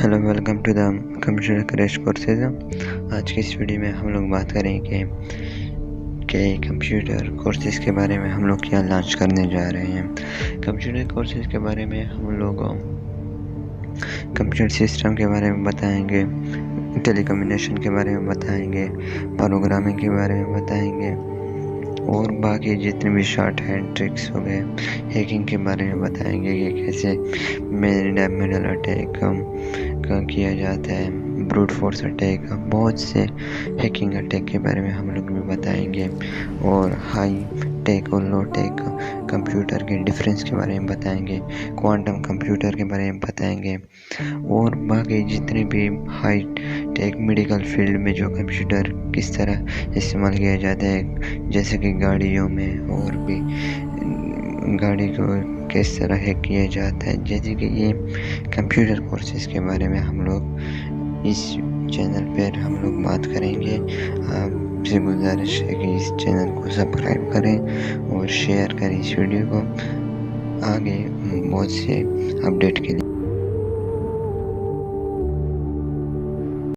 Hello, welcome to the computer crash courses. आज की इस वीडियो में हम लोग बात करेंगे कि कंप्यूटर कोर्सेज के बारे में हम लोग क्या लॉन्च करने जा रहे हैं। कंप्यूटर कोर्सेज के बारे में हम लोग कंप्यूटर सिस्टम के बारे में बताएंगे, टेलीकम्युनिकेशन के बारे में बताएंगे, प्रोग्रामिंग के बारे में बताएंगे और बाकी जितने भी शॉर्ट हैंड ट्रिक्स हो गए, हैकिंग के बारे में बताएंगे कि कैसे मिडल अटैक का किया जाता है, ब्रूट फोर्स अटैक, बहुत से हैकिंग अटैक के बारे में हम लोग भी बताएंगे और हाई टेक और लो टेक कंप्यूटर के डिफरेंस के बारे में बताएंगे, क्वांटम कंप्यूटर के बारे में बताएंगे और बाकी जितने भी हाई टेक मेडिकल फील्ड में जो कंप्यूटर किस तरह इस्तेमाल किया जाता है, जैसे कि गाड़ियों में और भी गाड़ी को किस तरह हैक किया जाता है। जैसे कि ये कंप्यूटर कोर्सेज के बारे में हम लोग इस चैनल पर हम लोग बात करेंगे। आपसे गुजारिश है कि इस चैनल को सब्सक्राइब करें और शेयर करें इस वीडियो को आगे बहुत से अपडेट के लिए।